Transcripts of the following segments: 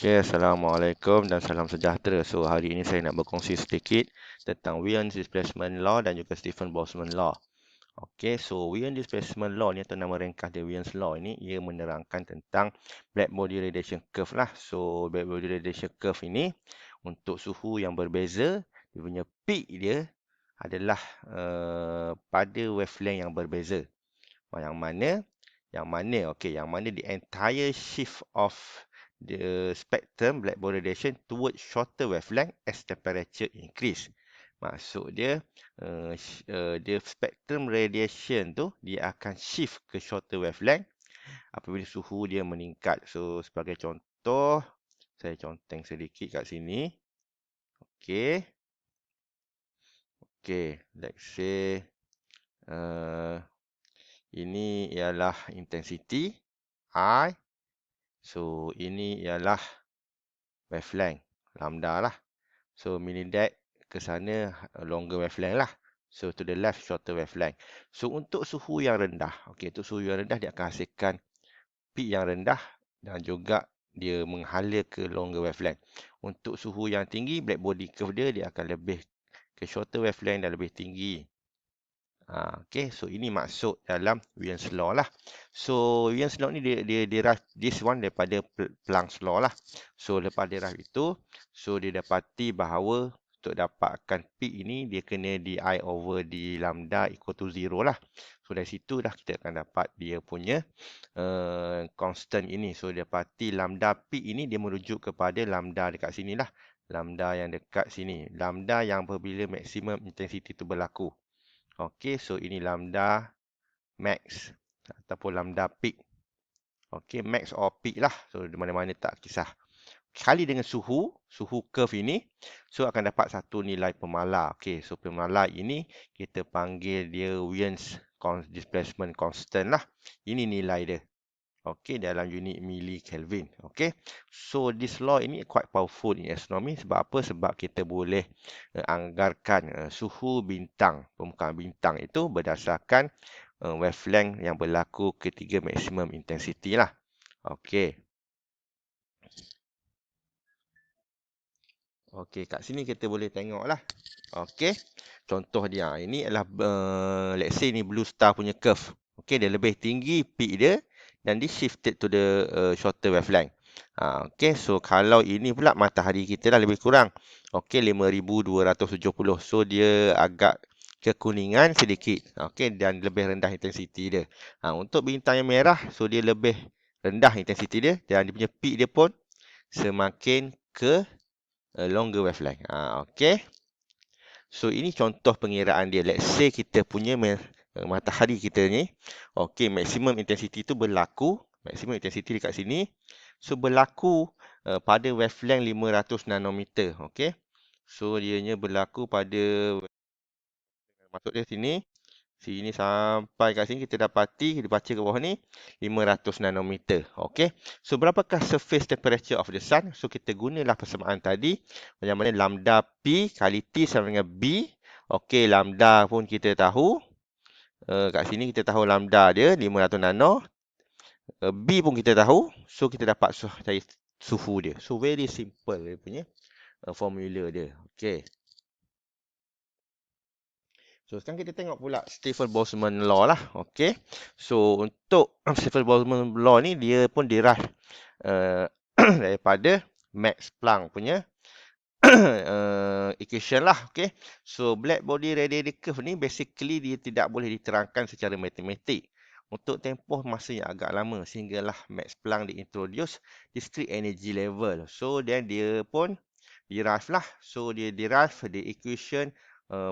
Okay, Assalamualaikum dan salam sejahtera. So, hari ini saya nak berkongsi sedikit tentang Wion's Displacement Law dan juga Stephen Boltzmann Law. Okay, so Wion's Displacement Law ni atau nama ringkas dia Wion's Law ini, ia menerangkan tentang blackbody radiation curve lah. So, blackbody radiation curve ini untuk suhu yang berbeza, dia punya peak dia adalah pada wavelength yang berbeza. Yang mana the entire shift of the spectrum blackbody radiation towards shorter wavelength as temperature increase. Maksud dia, the spectrum radiation tu dia akan shift ke shorter wavelength apabila suhu dia meningkat. So sebagai contoh, saya conteng sedikit kat sini. Okey. Okey, let's say ini ialah intensity I. So, ini ialah wavelength, lambda lah. So, minidet ke sana longer wavelength lah. So, to the left, shorter wavelength. So, untuk suhu yang rendah, untuk suhu yang rendah dia akan hasilkan peak yang rendah dan juga dia menghala ke longer wavelength. Untuk suhu yang tinggi, blackbody curve dia akan lebih ke shorter wavelength dan lebih tinggi. So ini maksud dalam Wion's Law lah. So Wion's Law ni dia derive this one daripada Planck's Law lah. So lepas derive itu, so dia dapati bahawa untuk dapatkan peak ini dia kena di I over di lambda equal to 0 lah. So dari situ dah kita akan dapat dia punya constant ini. So dia dapati lambda peak ini dia merujuk kepada lambda dekat sini lah. Lambda yang dekat sini. Lambda yang apabila maksimum intensity itu berlaku. Okey, so ini lambda max ataupun lambda peak. Okey, max or peak lah. So, di mana-mana tak kisah. Kali dengan suhu curve ini, so akan dapat satu nilai pemalar. Okey, so pemalar ini kita panggil dia Wion's displacement constant lah. Ini nilai dia. Okey, dalam unit millikelvin. Okey. So this law ini quite powerful in astronomy. Sebab apa? Sebab kita boleh anggarkan suhu bintang, permukaan bintang itu berdasarkan wavelength yang berlaku ketiga maksimum intensity lah. Okey. Okey, kat sini kita boleh tengok lah. Okey. Contoh dia. Ini adalah let's say ni blue star punya curve. Okey, dia lebih tinggi peak dia dan dia shifted to the shorter wavelength. Okey, so kalau ini pula matahari kita dah lebih kurang. Okey, 5270. So dia agak kekuningan sedikit. Okey, dan lebih rendah intensity dia. Untuk bintang yang merah, so dia lebih rendah intensity dia dan dia punya peak dia pun semakin ke longer wavelength. Okey. So ini contoh pengiraan dia. Let's say kita punya matahari kita ni, okey, maksimum intensity tu berlaku, maksimum intensity dekat sini, so berlaku pada wavelength 500 nanometer, okey. So dianya berlaku pada, masuk dia sini, sini sampai kat sini kita dapati, kita baca ke bawah ni 500 nanometer. Okey. So berapakah surface temperature of the sun? So kita gunalah persamaan tadi. Yang mana lambda P kali T sama dengan B. Okey, lambda pun kita tahu. Kat sini kita tahu lambda dia 500 nano. B pun kita tahu. So kita dapat cari suhu dia. So very simple dia punya formula dia. Okey. So, sekarang kita tengok pula Stephen Boltzmann Law lah. Okay. So, untuk Stephen Boltzmann Law ni, dia pun derive daripada Max Planck punya equation lah. Okay. So, black body radiative curve ni basically dia tidak boleh diterangkan secara matematik. Untuk tempoh masa yang agak lama sehinggalah Max Planck diintroduce discrete energy level. So, then dia pun derive lah. So, dia derive the equation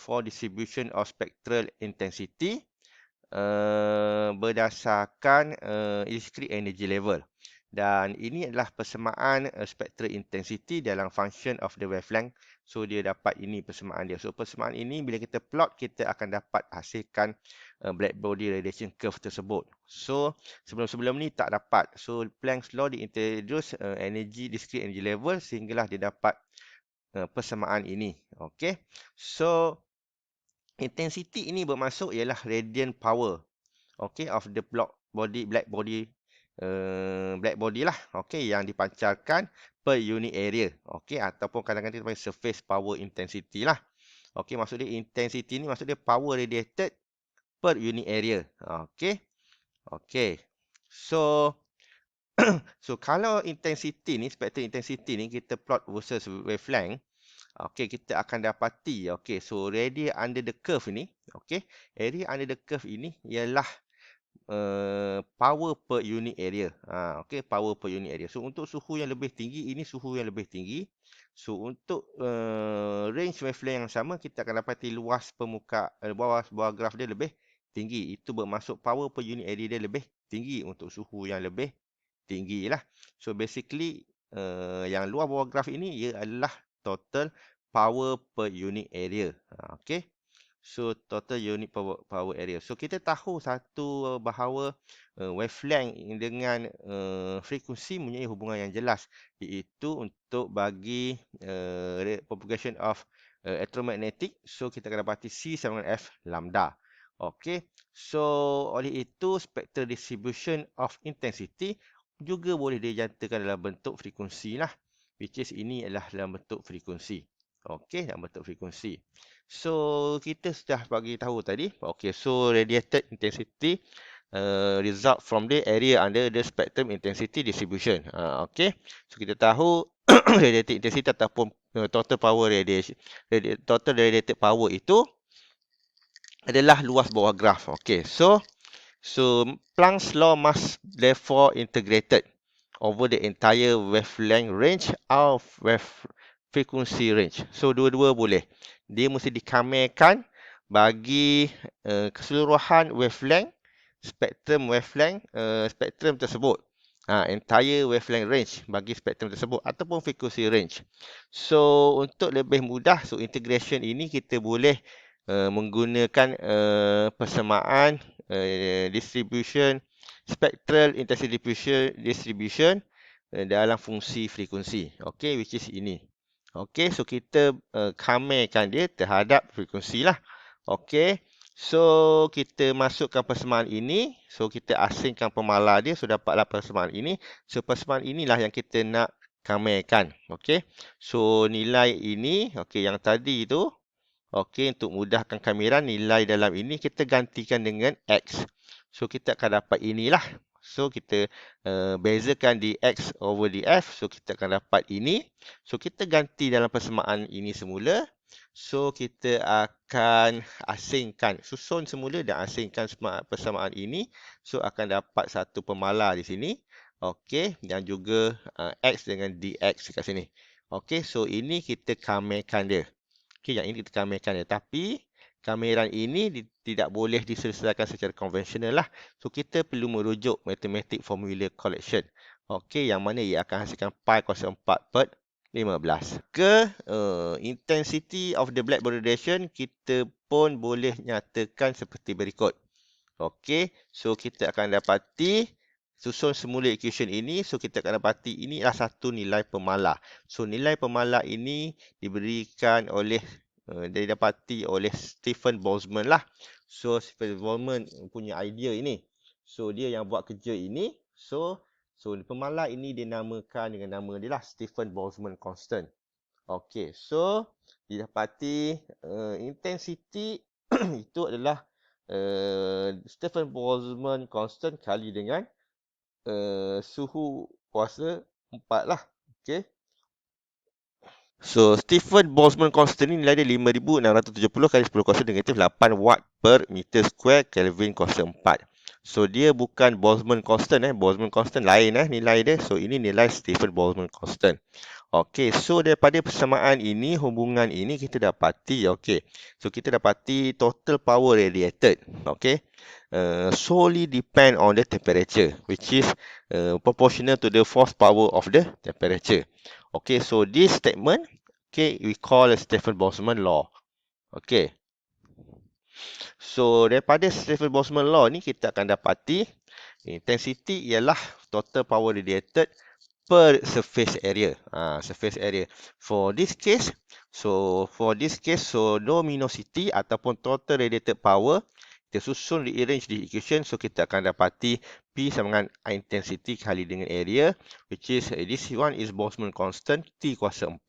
for distribution of spectral intensity berdasarkan discrete energy level. Dan ini adalah persamaan spectral intensity dalam function of the wavelength. So, dia dapat ini persamaan dia. So, persamaan ini bila kita plot, kita akan dapat hasilkan black body radiation curve tersebut. So, sebelum-sebelum ni tak dapat. So, Planck's law diintroduce discrete energy level sehinggalah dia dapat persamaan ini. Okey. So intensity ini bermaksud ialah radiant power. Okey, of the black body black body lah. Okey, yang dipancarkan per unit area. Okey, ataupun kadang-kadang kita panggil surface power intensity lah. Okey, maksud dia intensity ni maksud dia power radiated per unit area. Okey. Okey. So kalau intensity ni, spektrum intensity ni kita plot versus wavelength. Okey, kita akan dapati, okey, so radius under the curve ni, okey, area under the curve ini ialah power per unit area. Okey, power per unit area. So untuk suhu yang lebih tinggi, ini suhu yang lebih tinggi. So untuk range wavelength yang sama, kita akan dapati luas permukaan bawah graf dia lebih tinggi. Itu bermaksud power per unit area dia lebih tinggi untuk suhu yang lebih tinggi lah. So basically yang luar bawah graf ini ia adalah total power per unit area. Okey. So total unit power area. So kita tahu satu bahawa wavelength dengan frekuensi mempunyai hubungan yang jelas, iaitu untuk bagi propagation of electromagnetic. So kita akan dapati C sama dengan F lambda. Okey. So oleh itu spectral distribution of intensity juga boleh dijangkakan dalam bentuk frekuensi lah. Which is ini adalah dalam bentuk frekuensi. Okey, dalam bentuk frekuensi. So kita sudah bagi tahu tadi. Okey, so radiated intensity result from the area under the spectrum intensity distribution. Okey. So kita tahu radiated intensity ataupun total power radiation, total radiated power itu adalah luas bawah graf. Okey. So Planck's law must therefore integrated over the entire wavelength range of frequency range. So dua-dua boleh. Dia mesti dikamerkan bagi keseluruhan wavelength, spektrum wavelength, spektrum tersebut. Entire wavelength range bagi spektrum tersebut ataupun frequency range. So untuk lebih mudah, so integration ini kita boleh menggunakan persamaan distribution, spectral intensity distribution dalam fungsi frekuensi. Okey, which is ini. Okey, so kita kamerkan dia terhadap frekuensi lah. Okey, so kita masukkan persamaan ini. So kita asingkan pemala dia. So dapatlah persamaan ini. So persamaan inilah yang kita nak kamerkan. Okey, so nilai ini, okey, yang tadi tu, okey, untuk mudahkan kameran, nilai dalam ini kita gantikan dengan X. So kita akan dapat inilah. So kita bezakan di X over di F. So kita akan dapat ini. So kita ganti dalam persamaan ini semula. So kita akan asingkan, susun semula dan asingkan persamaan ini. So akan dapat satu pemala di sini. Okey, dan juga X dengan DX kat sini. Okey, so ini kita kamerkan dia. Okey, yang ini kita kamerkan dia. Tapi kameran ini tidak boleh diselesaikan secara konvensional lah. So kita perlu merujuk mathematic formula collection. Okey, yang mana ia akan hasilkan pi kuasa 4 per 15. Intensity of the blackbody radiation kita pun boleh nyatakan seperti berikut. Okey, so kita akan dapati susun semula equation ini. So kita akan dapati ini adalah satu nilai pemala. So nilai pemala ini diberikan oleh didapati oleh Stephen Boltzmann lah. So Stephen Boltzmann punya idea ini. So dia yang buat kerja ini. So pemala ini dinamakan dengan nama dia lah, Stephen Boltzmann constant. Okey, so didapati intensity itu adalah Stephen Boltzmann constant kali dengan suhu kuasa 4 lah. Okey. So, Stephen Boltzmann constant ni nilai dia 5670 kali 10 kuasa negatif 8 watt per meter square Kelvin kuasa 4. So, dia bukan Boltzmann constant. Boltzmann constant lain nilai dia. So, ini nilai Stephen Boltzmann constant. Okey, so daripada persamaan ini, hubungan ini kita dapati, okey. So, kita dapati total power radiated, okey. Solely depend on the temperature, which is proportional to the force power of the temperature. Okay, so this statement, okay, we call a Stephen Boltzmann law. Okay. So, daripada Stephen Boltzmann law ni, kita akan dapati intensity ialah total power radiated per surface area. Surface area. For this case, so luminosity ataupun total radiated power, kita susun rearrange di equation, so kita akan dapati P sama dengan intensity kali dengan area, which is this one is Boltzmann constant T kuasa 4,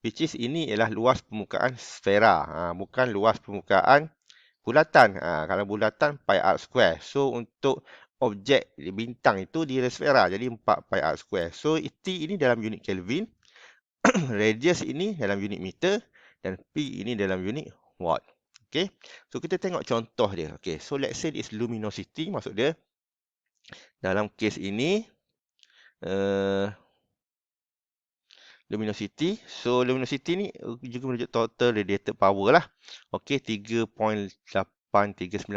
which is ini ialah luas permukaan sfera, bukan luas permukaan bulatan. Kalau bulatan pi r square. So untuk objek bintang itu dia sfera, jadi 4 pi r square. So T ini dalam unit Kelvin, radius ini dalam unit meter, dan P ini dalam unit watt. Okay, so kita tengok contoh dia. Okay, so let's say is luminosity, maksud dia dalam kes ini luminosity. So luminosity ni juga merujuk total radiated power lah. Okay, 3.839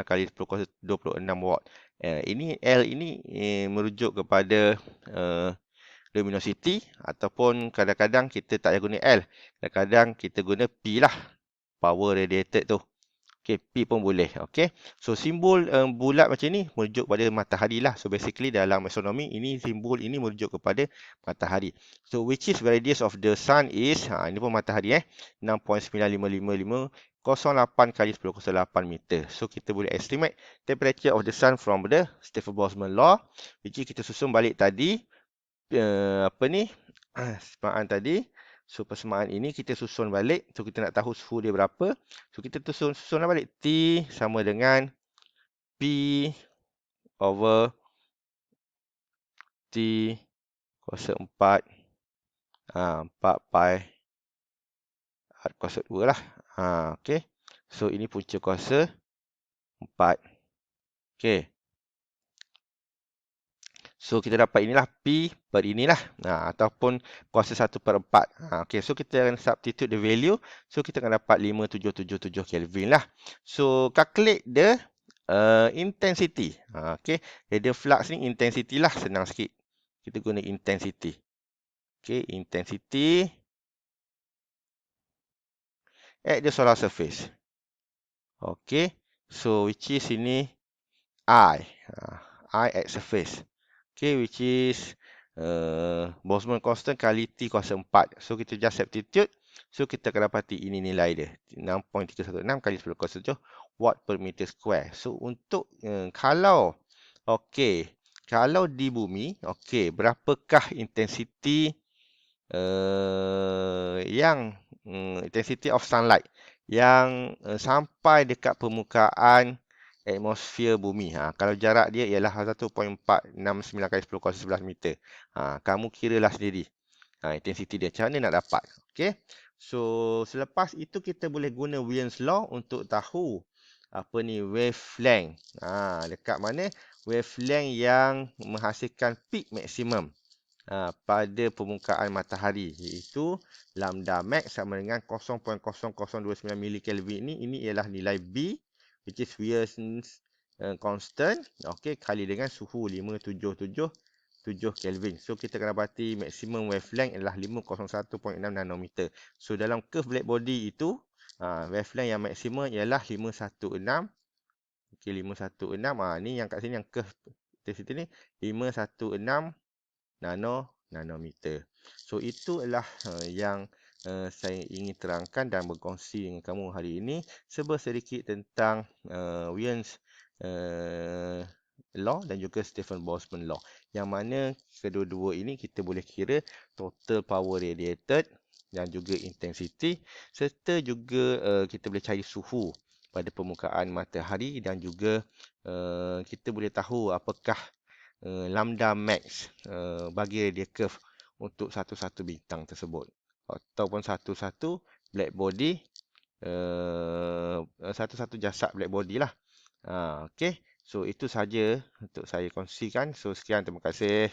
kali 10 kuasa 26 watt. Ini L ini merujuk kepada luminosity, ataupun kadang-kadang kita tak payah guna L. Kadang-kadang kita guna P lah, power radiated tu. Okay, P pun boleh. Okay, so simbol bulat macam ni merujuk pada matahari lah. So basically dalam astronomi ini simbol ini merujuk kepada matahari. So which is radius of the sun is, ini pun matahari 6.955508 kali 10 kuasa 8 meter. So kita boleh estimate temperature of the sun from the Stefan-Boltzmann law, which is kita susun balik tadi persamaan tadi. So persamaan ini kita susun balik. So kita nak tahu suhu dia berapa. So kita susunlah balik. T sama dengan P over T kuasa 4. 4 pi R kuasa 2 lah. Okay. So ini punca kuasa 4. Okay. So kita dapat inilah P per inilah, ataupun kuasa 1/4. Okay, so kita akan substitute the value. So kita akan dapat 5777 Kelvin lah. So calculate the intensity. Okay, radial flux ni intensity lah, senang sikit. Kita guna intensity. Okay, intensity at the solar surface. Okay, so which is ini I. I at surface. Okay, which is Boltzmann constant kali T kuasa 4. So kita just substitute. So kita akan dapati ini nilai dia. 6.316 kali 10 kuasa 7 watt per meter square. So untuk kalau di bumi, berapakah intensity yang intensity of sunlight yang sampai dekat permukaan atmosfer bumi. Kalau jarak dia ialah 1.469 kali 10 kuasa 11 meter. Kamu kiralah sendiri. Intensity dia. Macam mana nak dapat? Okay. So, selepas itu kita boleh guna Wien's law untuk tahu apa ni wavelength. Dekat mana wavelength yang menghasilkan peak maksimum pada permukaan matahari, iaitu lambda max sama dengan 0.0029 mK ini ialah nilai B, which is Wien's constant, kali dengan suhu 577 Kelvin. So kita akan dapati maksimum wavelength adalah 501.6 nanometer. So dalam curve black body itu wavelength yang maksimum ialah 516. 516. Ni yang kat sini yang curve di situ ni 516 nanometer. So itu adalah yang saya ingin terangkan dan berkongsi dengan kamu hari ini, sedikit tentang Wien's law dan juga Stefan-Boltzmann law, yang mana kedua-dua ini kita boleh kira total power radiated dan juga intensity, serta juga kita boleh cari suhu pada permukaan matahari, dan juga kita boleh tahu apakah lambda max bagi radial curve untuk satu-satu bintang tersebut, ataupun satu-satu black body, satu-satu jasad black body lah. Okay, so itu saja untuk saya kongsikan. So sekian, terima kasih.